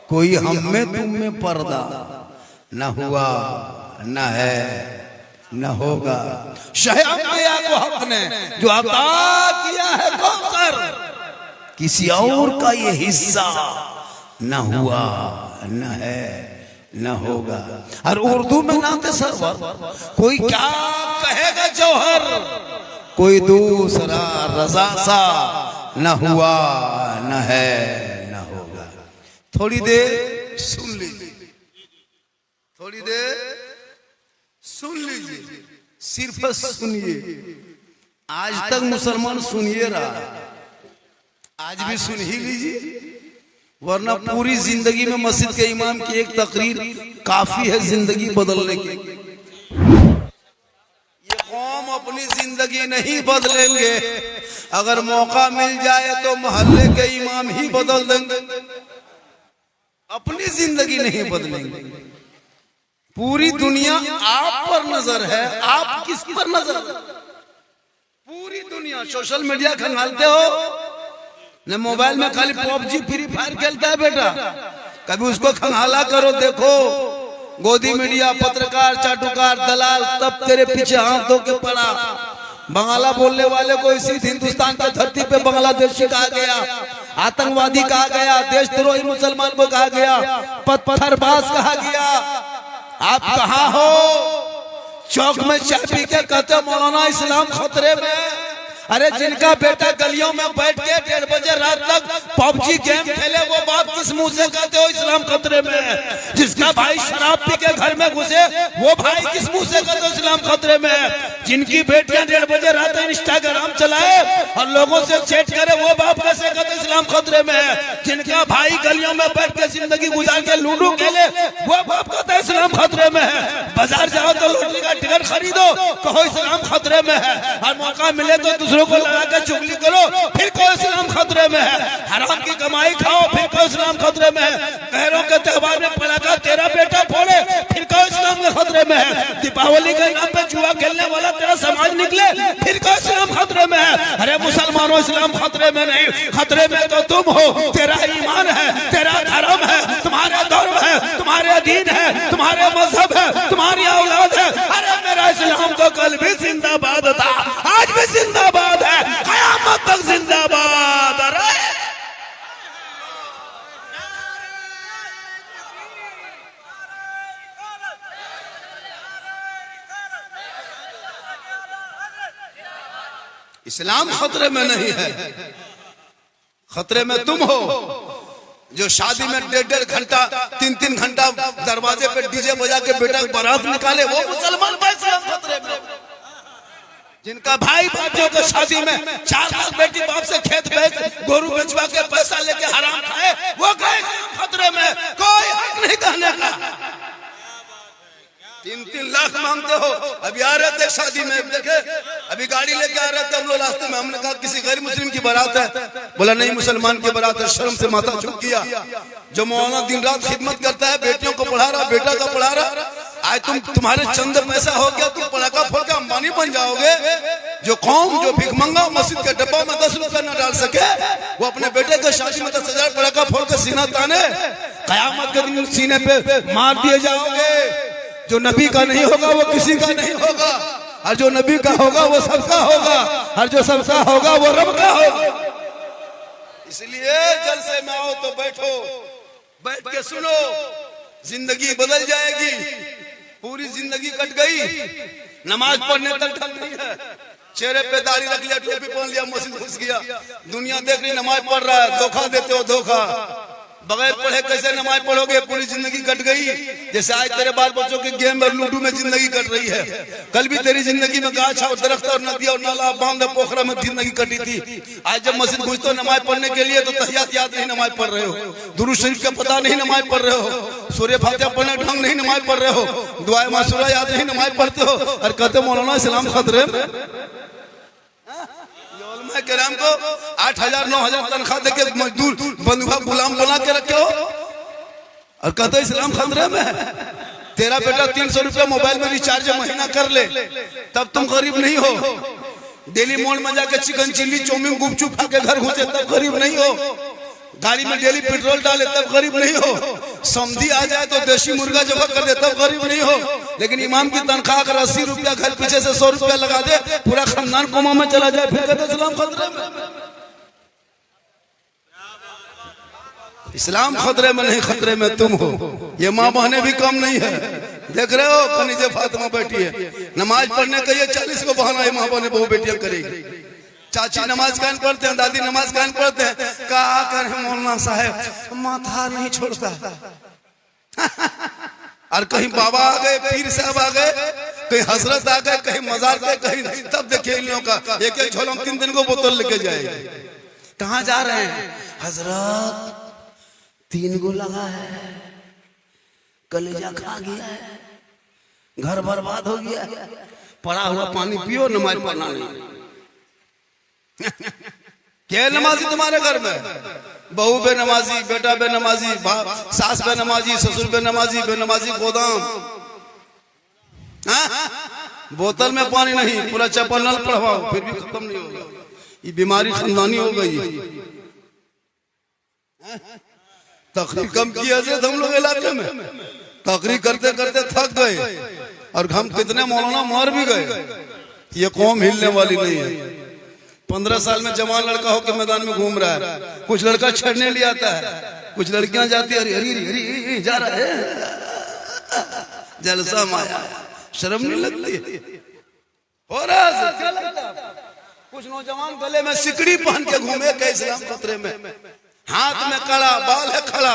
कोई हम में तुम में पर्दा न हुआ न है न होगा। शहंशाह को हक ने जो अता किया है कौसर, किसी और का ये हिस्सा न हुआ न है न होगा। और उर्दू में नाते सरवर, कोई क्या कहेगा जौहर, कोई दूसरा रजा सा न हुआ न है न होगा। थोड़ी देर सुन लीजिए, थोड़ी देर सुन लीजिए, सिर्फ सुनिए। आज तक मुसलमान सुनिए रहा, आज भी सुन ही लीजिए, वरना पूरी जिंदगी में मस्जिद के इमाम की एक तकरीर काफी है जिंदगी बदलने की। ये कौम अपनी जिंदगी नहीं बदलेंगे, अगर मौका मिल जाए तो मोहल्ले के इमाम ही बदल देंगे, अपनी जिंदगी नहीं बदलेंगे। पूरी दुनिया आप पर नजर है, आप किस पर नजर? पूरी दुनिया सोशल मीडिया खंगालते हो न, मोबाइल में खाली पबजी फ्री फायर खेलता है बेटा, कभी उसको खंगाला करो। देखो गोदी मीडिया, पत्रकार, चाटुकार, दलाल तब तेरे पीछे हाथ धो के पड़ा। बंगाला बोलने वाले को इसी हिंदुस्तान की धरती पे बांग्लादेशी कहा गया, आतंकवादी कहा गया, देशद्रोही मुसलमान को कहा गया, पत्थरबाज कहा गया। आप कहाँ हो? चौक में चाय पी के कहते मौलाना इस्लाम खतरे में। अरे जिनका बेटा गलियों में बैठ के 1:30 बजे रात तक पबजी गेम खेले, वो बाप किस मुंह से कहते हो इस्लाम खतरे में है? जिसका भाई शराब पी के घर में घुसे, वो भाई किस मुंह से कहते हो इस्लाम खतरे में है? जिनकी बेटियां 1:30 बजे रात तक इंस्टाग्राम चलाए और लोगों से चैट करे, वो बाप कैसे कहते इस्लाम खतरे में है? जिनका भाई गलियों में बैठ के जिंदगी गुजार के लूडो खेले, वो बाप कहते हैं इस्लाम खतरे में है। बाजार जाओ तो लॉटरी का टिकट खरीदो, कहो इस्लाम खतरे में है। और मौका मिले तो दूसरों को लगा कर चुगली करो, फिर कोई इस्लाम खतरे में है। हराम की कमाई खाओ, फिर कोई इस्लाम खतरे में है। गैरों के त्योहार में पटाखा तेरा बेटा फोड़े, फिर कोई इस्लाम के खतरे में है। दीपावली के नाम पे जुआ खेलने वाला तेरा समाज निकले, फिर कोई इस्लाम खतरे में है। अरे मुसलमानों, इस्लाम खतरे में नहीं, खतरे में तो तुम हो। तेरा ईमान है, तेरा धर्म है, तुम्हारा धर्म है, तुम्हारे दीन है, तुम्हारे मजहब है, तुम्हारी औलाद है। अरे मेरा इस्लाम तो कल भी जिंदाबाद था, आज भी जिंदाबाद है, कयामत तक जिंदाबाद। अरे इस्लाम खतरे में नहीं है, खतरे में तुम हो। जो शादी में 1.5 घंटा 3 घंटा दरवाजे पे डीजे बजा के बेटा बारात निकाले, वो मुसलमान भाई इस्लाम खतरे में। जिनका भाई बच्चों को शादी में 4 लाख बेटी बाप से खेत बेच गोरू बेचवा के पैसा लेके हराम खाए, वो गए खतरे में। कोई हक नहीं कहने का। 3 लाख मांगते हो। अभी आ रहे थे शादी में, देखे अभी गाड़ी लेके आ रहे थे हम लोग, रास्ते में हमने कहा किसी गैर मुस्लिम की बारात है, बोला नहीं मुसलमान की बारात है। शर्म से माथा झुक गया। जो मौलाना दिन रात खिदमत करता है, बेटियों को पढ़ा रहा, बेटा का पढ़ा रहा, आज तुम्हारे चंद पैसा हो गया, तुम पटाखा फोड़ के अंबानी बन जाओगे। जो कौम जो भिखमंगा मस्जिद के डब्बा में 10 रुपया न डाल सके, वो अपने बेटे के शादी में 10,000 पटाखा फोड़ के सीना ताने, कयामत के दिन सीने पे मार दिए जाओगे। जो नबी का नहीं होगा वो किसी का नहीं होगा, और जो नबी का होगा वो सबका होगा, और जो सबका होगा वो रब का होगा। इसलिए जलसे में आओ तो बैठो, बैठ के सुनो, जिंदगी बदल जाएगी। पूरी जिंदगी कट गई, नमाज पढ़ने तक ढल नहीं है, चेहरे पे दाढ़ी रख लिया, टोपी पहन लिया, मस्जिद घुस गया, दुनिया देख रही नमाज पढ़ रहा है। धोखा देते हो, धोखा। बगैर पढ़े कैसे नमाज पढ़ोगे? पूरी जिंदगी कट गई। जैसे आज तेरे बाल बच्चों के गेम और लूडो में जिंदगी कट रही है, कल भी तेरी जिंदगी में गाछ और दरख्त और नदी और नाला बांध पोखरा में जिंदगी कटी थी। आज जब मस्जिद घुसते हो नमाज पढ़ने के लिए तो तहियात याद नहीं नमाज पढ़ रहे हो, दुरूद शरीफ का पता नहीं नमाज पढ़ रहे हो, सूर्य फातिहा पढ़ने ढंग नहीं नमाज पढ़ रहे हो, दुआए मासूरा याद नहीं नमाज पढ़ते हो, और कहते मौलाना इस्लाम खतरे में। किराम को 8,000 9,000 तनख्वाह देके मजदूर बंधुआ गुलाम बना के रखे हो, और कहते इस्लाम खतरे में है। तेरा बेटा 300 रुपया मोबाइल में रिचार्ज महीना कर ले, तब तुम गरीब नहीं हो। डेली मॉल में जाके चिकन चिल्ली चाउमीन गुपचुप खा के घर घुसे, तब गरीब नहीं हो। गाड़ी में डेली पेट्रोल डाले तब गरीब नहीं हो, समधी आ जाए तो देसी मुर्गा जगह कर दे तब गरीब नहीं हो, लेकिन इमाम की तनख्वाह अगर 80 रुपया घर पीछे से 100 रुपया लगा दे, पूरा खानदान कोमा में चला जाए, फिर कहते इस्लाम खतरे में। इस्लाम खतरे में नहीं, खतरे में तुम हो। ये माँ बहने भी कम नहीं है, देख रहे हो कनीजे फातिमा बैठी है, नमाज पढ़ने का ये 40 को बहाना है माँ बहने बहु बेटियां करेगी। चाची नमाज कान पढ़ते हैं, दादी नमाज कान पढ़ते हैं, कहा करे मौलाना साहब माथा नहीं छोड़ता। और कहीं बाबा आ गए, पीर साहब आ गए, कहीं हजरत आ गए, कहीं मजार पे, कहीं तब देखिए इन लोगों का एक एक झोला 3 दिन को बोतल लेके जाएगा। कहाँ जा रहे हैं? हजरत 3 गो लगा है, कलेजा खा गया है, घर बर्बाद हो गया है, पड़ा हुआ पानी पियो, नमाज पढ़ना नहीं। क्या नमाजी तुम्हारे घर में? बहू बेनमाजी, बेटा बेनमाजी, सास बेनमाजी, ससुर बेनमाजी, बेनमाजी गोदाम। बोतल में पानी नहीं, पूरा चप्पल नल पड़वाओ फिर भी खत्म नहीं होगा। ये बीमारी खानदानी हो गई। तकरीर कम की हजरत हम लोग इलाके में, तकरीर करते करते थक गए और हम कितने मौलाना मर भी गए। ये कौम हिलने वाली नहीं है। 15 साल में जवान लड़का होकर मैदान में घूम रहा है, कुछ लड़का छड़ने ले आता है, कुछ लड़कियां जाती है, हरी हरी हरी जा रहा है, जलसा माया, शर्म नहीं लगती? हो रहा है क्या लगता है? कुछ नौजवान गले में सिकड़ी पहन के घूमे, कैसे इस्लाम खतरे में, हाथ में कड़ा, बाल है खड़ा,